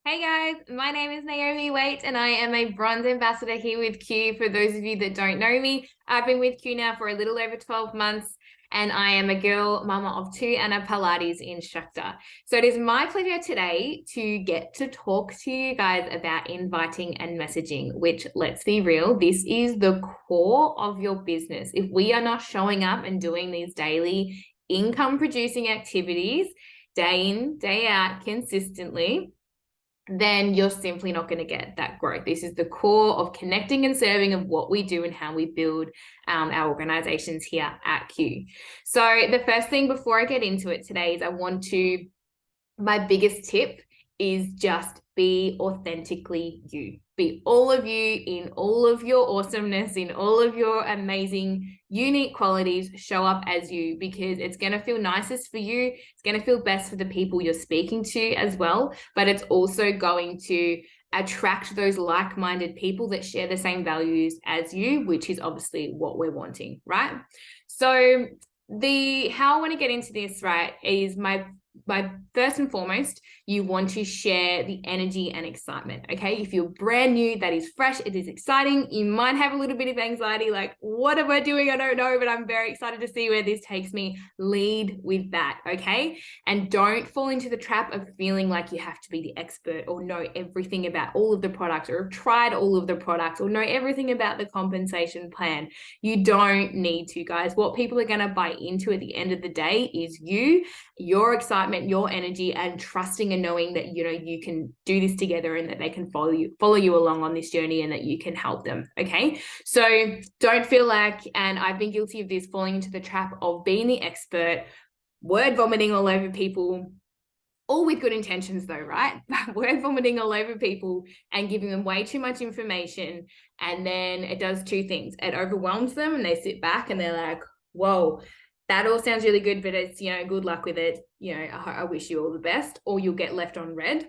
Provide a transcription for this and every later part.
Hey guys, my name is Naomi Waite and I am a bronze ambassador here with Q. For those of you that don't know me, I've been with Q now for a little over 12 months and I am a girl mama of two and a Pilates instructor. So it is my pleasure today to get to talk to you guys about inviting and messaging, which, let's be real, this is the core of your business. If we are not showing up and doing these daily income producing activities day in, day out consistently, then you're simply not going to get that growth. This is the core of connecting and serving of what we do and how we build our organizations here at Q. So the first thing before I get into it today is my biggest tip is just be authentically you. Be all of you in all of your awesomeness, in all of your amazing, unique qualities. Show up as you, because it's going to feel nicest for you. It's going to feel best for the people you're speaking to as well. But it's also going to attract those like-minded people that share the same values as you, which is obviously what we're wanting, right? So how I want to get into this, right, is my first and foremost, you want to share the energy and excitement. Okay, if you're brand new, that is fresh, it is exciting. You might have a little bit of anxiety, like, what am I doing? I don't know, but I'm very excited to see where this takes me. Lead with that. Okay, and don't fall into the trap of feeling like you have to be the expert or know everything about all of the products, or have tried all of the products, or know everything about the compensation plan. You don't need to, guys. What people are going to buy into at the end of the day is you, your excitement, your energy, and trusting and knowing that you can do this together and that they can follow you along on this journey and that you can help them. Okay, so don't feel like, and I've been guilty of this, falling into the trap of being the expert, word vomiting all over people, all with good intentions though, right? Word vomiting all over people and giving them way too much information, and then it does two things. It overwhelms them and they sit back and they're like, whoa, that all sounds really good, but it's, good luck with it. I wish you all the best, or you'll get left on red.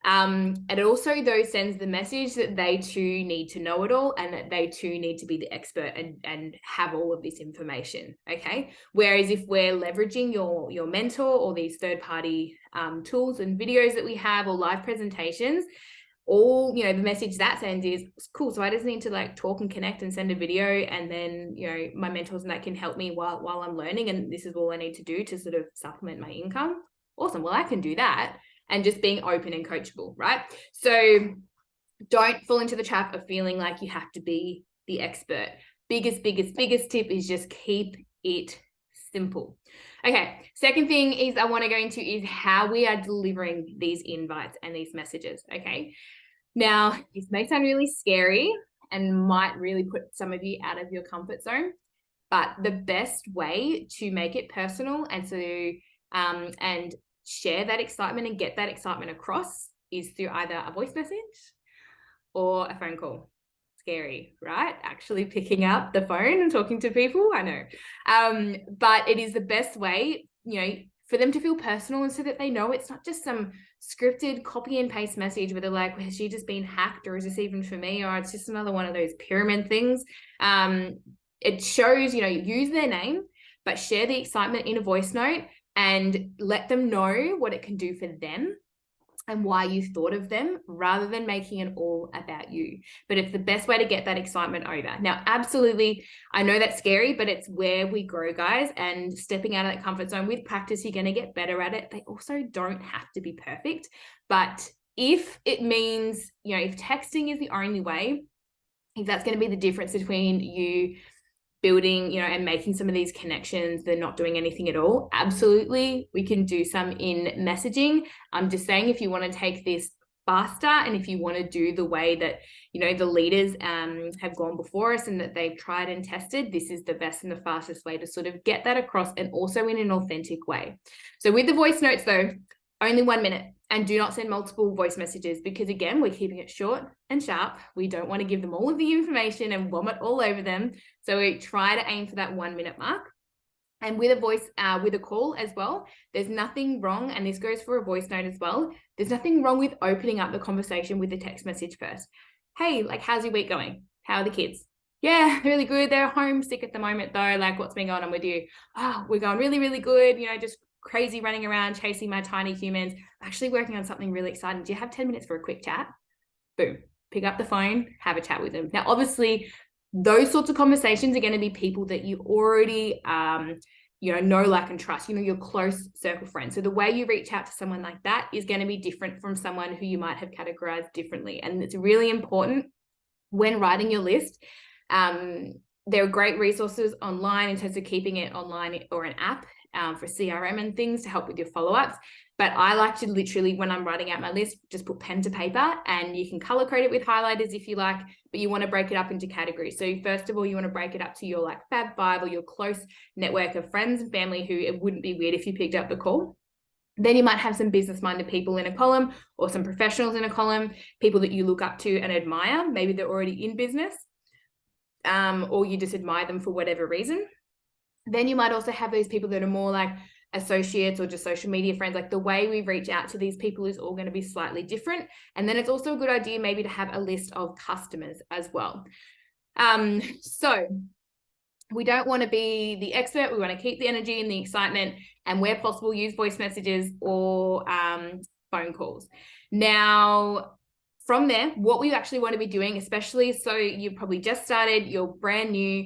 And it also, though, sends the message that they too need to know it all and that they too need to be the expert and have all of this information. Okay. Whereas if we're leveraging your mentor or these third-party tools and videos that we have, or live presentations, all the message that sends is cool. So I just need to like talk and connect and send a video, and then my mentors and that can help me while I'm learning, and this is all I need to do to sort of supplement my income. Awesome. Well, I can do that, and just being open and coachable, right? So don't fall into the trap of feeling like you have to be the expert. Biggest tip is just keep it simple. Okay, second thing is I want to go into is how we are delivering these invites and these messages. Okay, now this may sound really scary and might really put some of you out of your comfort zone, but the best way to make it personal and and share that excitement and get that excitement across is through either a voice message or a phone call. Scary, right? Actually picking up the phone and talking to people, I know. But it is the best way, for them to feel personal, and so that they know it's not just some scripted copy and paste message where they're like, well, has she just been hacked, or is this even for me, or it's just another one of those pyramid things. It shows, use their name, but share the excitement in a voice note and let them know what it can do for them and why you thought of them, rather than making it all about you. But it's the best way to get that excitement over. Now, absolutely, I know that's scary, but it's where we grow, guys, and stepping out of that comfort zone with practice, you're going to get better at it. They also don't have to be perfect, but if it means, if texting is the only way, if that's going to be the difference between you building, and making some of these connections, they're not doing anything at all, absolutely, we can do some in messaging. I'm just saying, if you want to take this faster, and if you want to do the way that, the leaders have gone before us and that they've tried and tested, this is the best and the fastest way to sort of get that across, and also in an authentic way. So with the voice notes though, only 1 minute, and do not send multiple voice messages, because again, we're keeping it short and sharp. We don't want to give them all of the information and vomit all over them. So we try to aim for that 1 minute mark. And with a call as well, there's nothing wrong, and this goes for a voice note as well, there's nothing wrong with opening up the conversation with a text message first. Hey, like, how's your week going? How are the kids? Yeah, really good. They're homesick at the moment though. Like, what's been going on with you? Oh, we're going really, really good. Just crazy running around chasing my tiny humans. I'm actually working on something really exciting. Do you have 10 minutes for a quick chat? Boom, pick up the phone, have a chat with them. Now, obviously, those sorts of conversations are going to be people that you already know, like, and trust, your close circle friends. So the way you reach out to someone like that is going to be different from someone who you might have categorized differently. And it's really important when writing your list. There are great resources online in terms of keeping it online or an app for CRM and things to help with your follow-ups. But I like to literally, when I'm writing out my list, just put pen to paper, and you can color code it with highlighters if you like, but you want to break it up into categories. So first of all, you want to break it up to your like Fab Five or your close network of friends and family who it wouldn't be weird if you picked up the call. Then you might have some business-minded people in a column, or some professionals in a column, people that you look up to and admire. Maybe they're already in business, or you just admire them for whatever reason. Then you might also have those people that are more like associates or just social media friends. Like, the way we reach out to these people is all going to be slightly different. And then it's also a good idea maybe to have a list of customers as well. So we don't want to be the expert. We want to keep the energy and the excitement, and where possible, use voice messages or phone calls. Now, from there, what we actually want to be doing, especially so you've probably just started, you're brand new,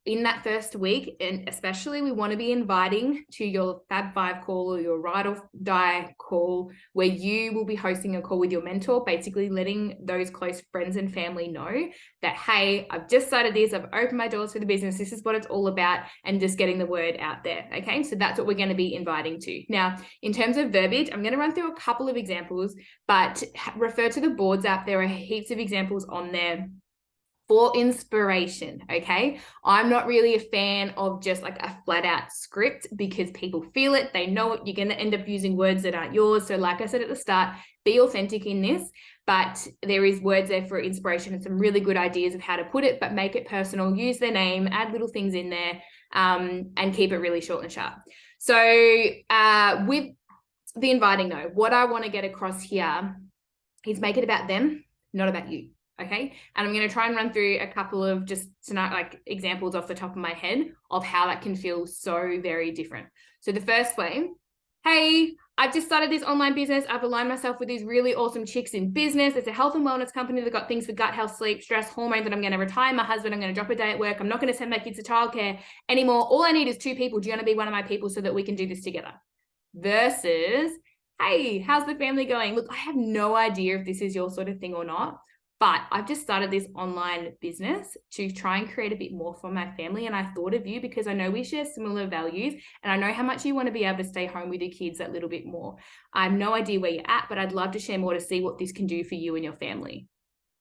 in that first week, and especially we want to be inviting to your Fab Five call or your Ride or Die call, where you will be hosting a call with your mentor, basically letting those close friends and family know that, hey, I've just started this, I've opened my doors for the business, this is what it's all about, and just getting the word out there. Okay, so that's what we're going to be inviting to. Now, in terms of verbiage, I'm going to run through a couple of examples, but refer to the Boards app. There are heaps of examples on there for inspiration. Okay, I'm not really a fan of just like a flat out script, because people feel it, they know it, you're going to end up using words that aren't yours. So like I said at the start, be authentic in this, but there is words there for inspiration and some really good ideas of how to put it, but make it personal, use their name, add little things in there, and keep it really short and sharp. So with the inviting note, what I want to get across here is make it about them, not about you. Okay, and I'm going to try and run through a couple of just tonight, like examples off the top of my head of how that can feel so very different. So the first way, hey, I've just started this online business. I've aligned myself with these really awesome chicks in business. It's a health and wellness company that got things for gut health, sleep, stress, hormones, and I'm going to retire my husband. I'm going to drop a day at work. I'm not going to send my kids to childcare anymore. All I need is 2 people. Do you want to be one of my people so that we can do this together? Versus, hey, how's the family going? Look, I have no idea if this is your sort of thing or not, but I've just started this online business to try and create a bit more for my family. And I thought of you because I know we share similar values, and I know how much you want to be able to stay home with your kids that little bit more. I have no idea where you're at, but I'd love to share more to see what this can do for you and your family.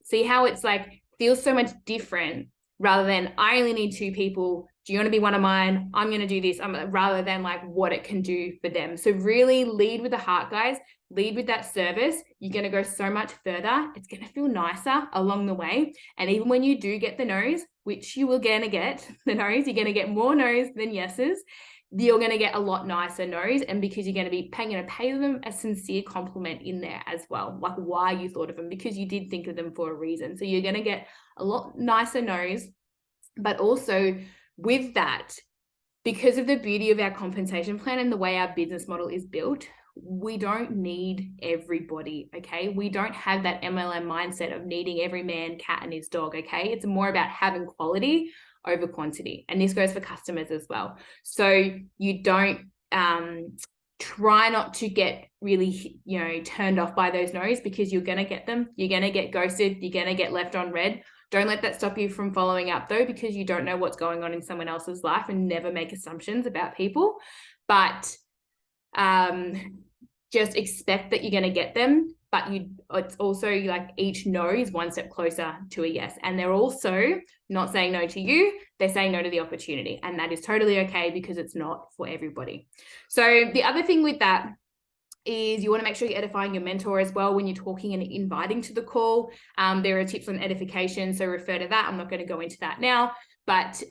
See how it's like, feels so much different, rather than I only need 2 people. Do you want to be one of mine? I'm going to do this. Rather than like what it can do for them. So really lead with the heart, guys. Lead with that service. You're going to go so much further. It's going to feel nicer along the way. And even when you do get the no's, which you will going to get the no's, you're going to get more no's than yeses. You're going to get a lot nicer no's. And because you're going to be pay them a sincere compliment in there as well, like why you thought of them, because you did think of them for a reason. So you're going to get a lot nicer no's. But also with that, because of the beauty of our compensation plan and the way our business model is built, we don't need everybody, okay? We don't have that MLM mindset of needing every man, cat, and his dog, okay? It's more about having quality over quantity. And this goes for customers as well. So you don't try not to get really, turned off by those no's, because you're going to get them. You're going to get ghosted. You're going to get left on red. Don't let that stop you from following up, though, because you don't know what's going on in someone else's life, and never make assumptions about people. But just expect that you're going to get them, but it's also like each no is one step closer to a yes. And they're also not saying no to you, they're saying no to the opportunity. And that is totally okay, because it's not for everybody. So the other thing with that is you want to make sure you're edifying your mentor as well when you're talking and inviting to the call. There are tips on edification, so refer to that. I'm not going to go into that now, but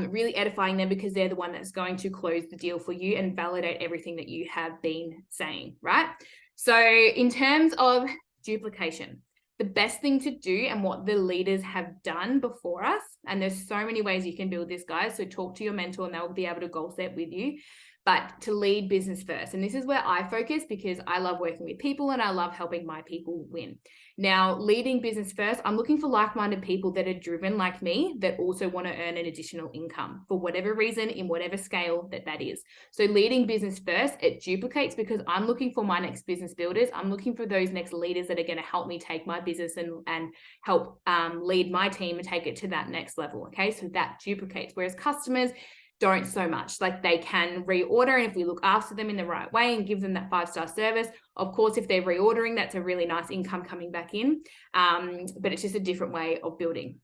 really edifying them, because they're the one that's going to close the deal for you and validate everything that you have been saying, right? So in terms of duplication, the best thing to do, and what the leaders have done before us, and there's so many ways you can build this, guys, so talk to your mentor and they'll be able to goal set with you. but to lead business first. And this is where I focus because I love working with people and I love helping my people win. Now, leading business first, I'm looking for like-minded people that are driven like me, that also want to earn an additional income for whatever reason, in whatever scale that is. So leading business first, it duplicates because I'm looking for my next business builders. I'm looking for those next leaders that are going to help me take my business and help lead my team and take it to that next level. Okay, so that duplicates. Whereas customers don't so much. Like, they can reorder, and if we look after them in the right way and give them that 5-star service, of course, if they're reordering, that's a really nice income coming back in. But it's just a different way of building.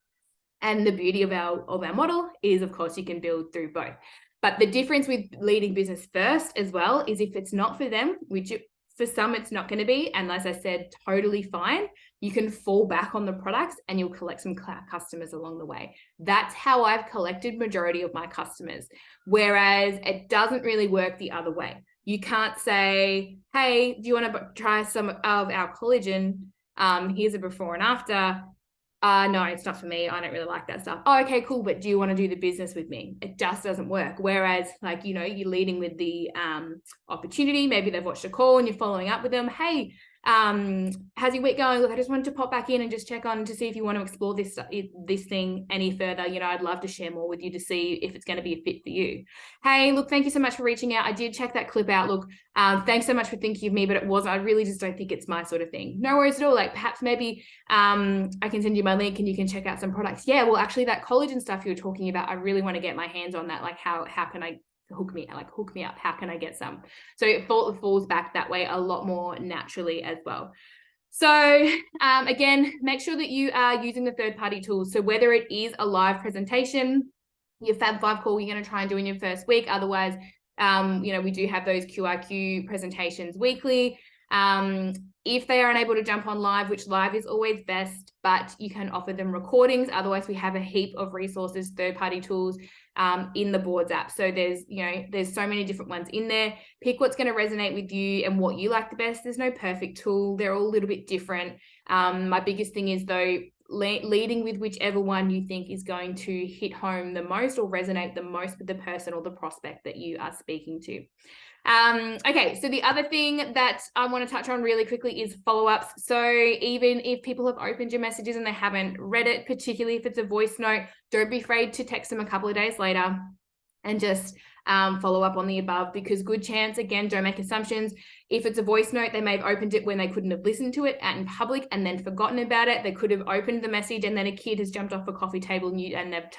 And the beauty of our model is, of course, you can build through both. But the difference with leading business first as well is if it's not for them, which for some it's not going to be, and as I said, totally fine, you can fall back on the products and you'll collect some customers along the way. That's how I've collected majority of my customers. Whereas it doesn't really work the other way. You can't say, hey, do you want to try some of our collagen? Here's a before and after. No, it's not for me. I don't really like that stuff. Oh, okay, cool. But do you want to do the business with me? It just doesn't work. Whereas, like, you know, you're leading with the opportunity. Maybe they've watched a call and you're following up with them. Hey, how's your week going? Look, I just wanted to pop back in and just check on to see if you want to explore this thing any further. You know, I'd love to share more with you to see if it's going to be a fit for you. Hey, look, thank you so much for reaching out. I did check that clip out. Look, thanks so much for thinking of me, but it wasn't. I really just don't think it's my sort of thing. No worries at all. Like, perhaps maybe I can send you my link and you can check out some products. Yeah, well, actually, that collagen stuff you were talking about, I really want to get my hands on that. Like, how can I hook me up? How can I get some? So it falls back that way a lot more naturally as well. So again, make sure that you are using the third-party tools. So whether it is a live presentation, your Fab 5 call you're going to try and do in your first week. Otherwise, you know, we do have those QRQ presentations weekly. If they are unable to jump on live, which live is always best, but you can offer them recordings. Otherwise, we have a heap of resources, third-party tools in the Boards app. So there's so many different ones in there. Pick what's going to resonate with you and what you like the best. There's no perfect tool. They're all a little bit different. My biggest thing is, though, leading with whichever one you think is going to hit home the most or resonate the most with the person or the prospect that you are speaking to. Okay, so the other thing that I want to touch on really quickly is follow-ups. So even if people have opened your messages and they haven't read it, particularly if it's a voice note, don't be afraid to text them a couple of days later and just follow up on the above, because good chance, again, don't make assumptions. If it's a voice note, they may have opened it when they couldn't have listened to it out in public and then forgotten about it. They could have opened the message and then a kid has jumped off a coffee table and they've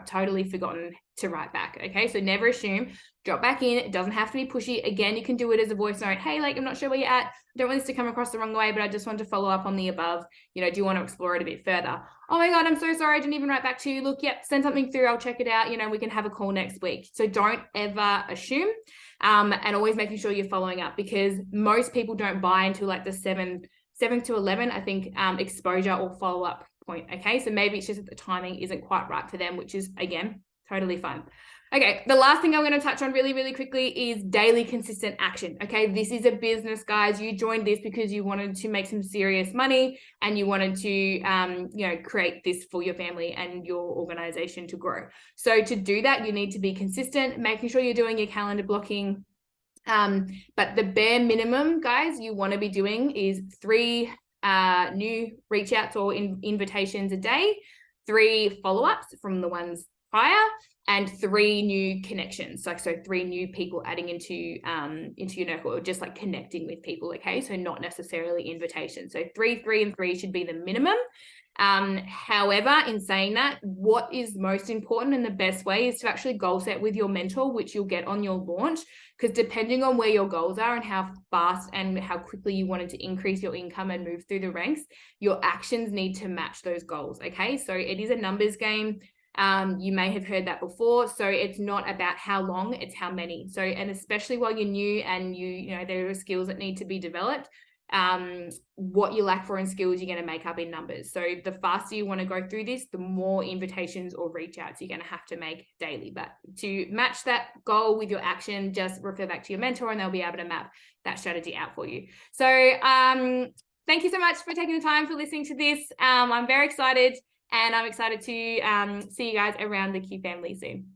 totally forgotten to write back. Okay, so never assume. Drop back in. It doesn't have to be pushy. Again, you can do it as a voice note. Hey, like, I'm not sure where you're at. I don't want this to come across the wrong way, but I just want to follow up on the above. You know, do you want to explore it a bit further? Oh my God, I'm so sorry. I didn't even write back to you. Look, yep, send something through. I'll check it out. You know, we can have a call next week. So don't ever assume, and always making sure you're following up, because most people don't buy until like the 7 to 11, I think, exposure or follow-up point. Okay, so maybe it's just that the timing isn't quite right for them, which is, again, totally fine. Okay, the last thing I'm going to touch on really, really quickly is daily consistent action. Okay, this is a business, guys. You joined this because you wanted to make some serious money and you wanted to, you know, create this for your family and your organization to grow. So to do that, you need to be consistent, making sure you're doing your calendar blocking. But the bare minimum, guys, you want to be doing is 3 new reach outs or invitations a day, 3 follow-ups from the ones prior, and 3 new connections. So 3 new people adding into your network, or just like connecting with people. Okay, so not necessarily invitations. So 3, 3, and 3 should be the minimum. However, in saying that, what is most important and the best way is to actually goal set with your mentor, which you'll get on your launch, because depending on where your goals are and how fast and how quickly you wanted to increase your income and move through the ranks, your actions need to match those goals. Okay, so it is a numbers game. You may have heard that before. So it's not about how long, it's how many. So, and especially while you're new and you know, there are skills that need to be developed, what you lack for in skills, you're going to make up in numbers. So the faster you want to go through this, the more invitations or reach outs you're going to have to make daily. But to match that goal with your action, just refer back to your mentor and they'll be able to map that strategy out for you. So, thank you so much for taking the time for listening to this. I'm very excited. And I'm excited to see you guys around the Q family soon.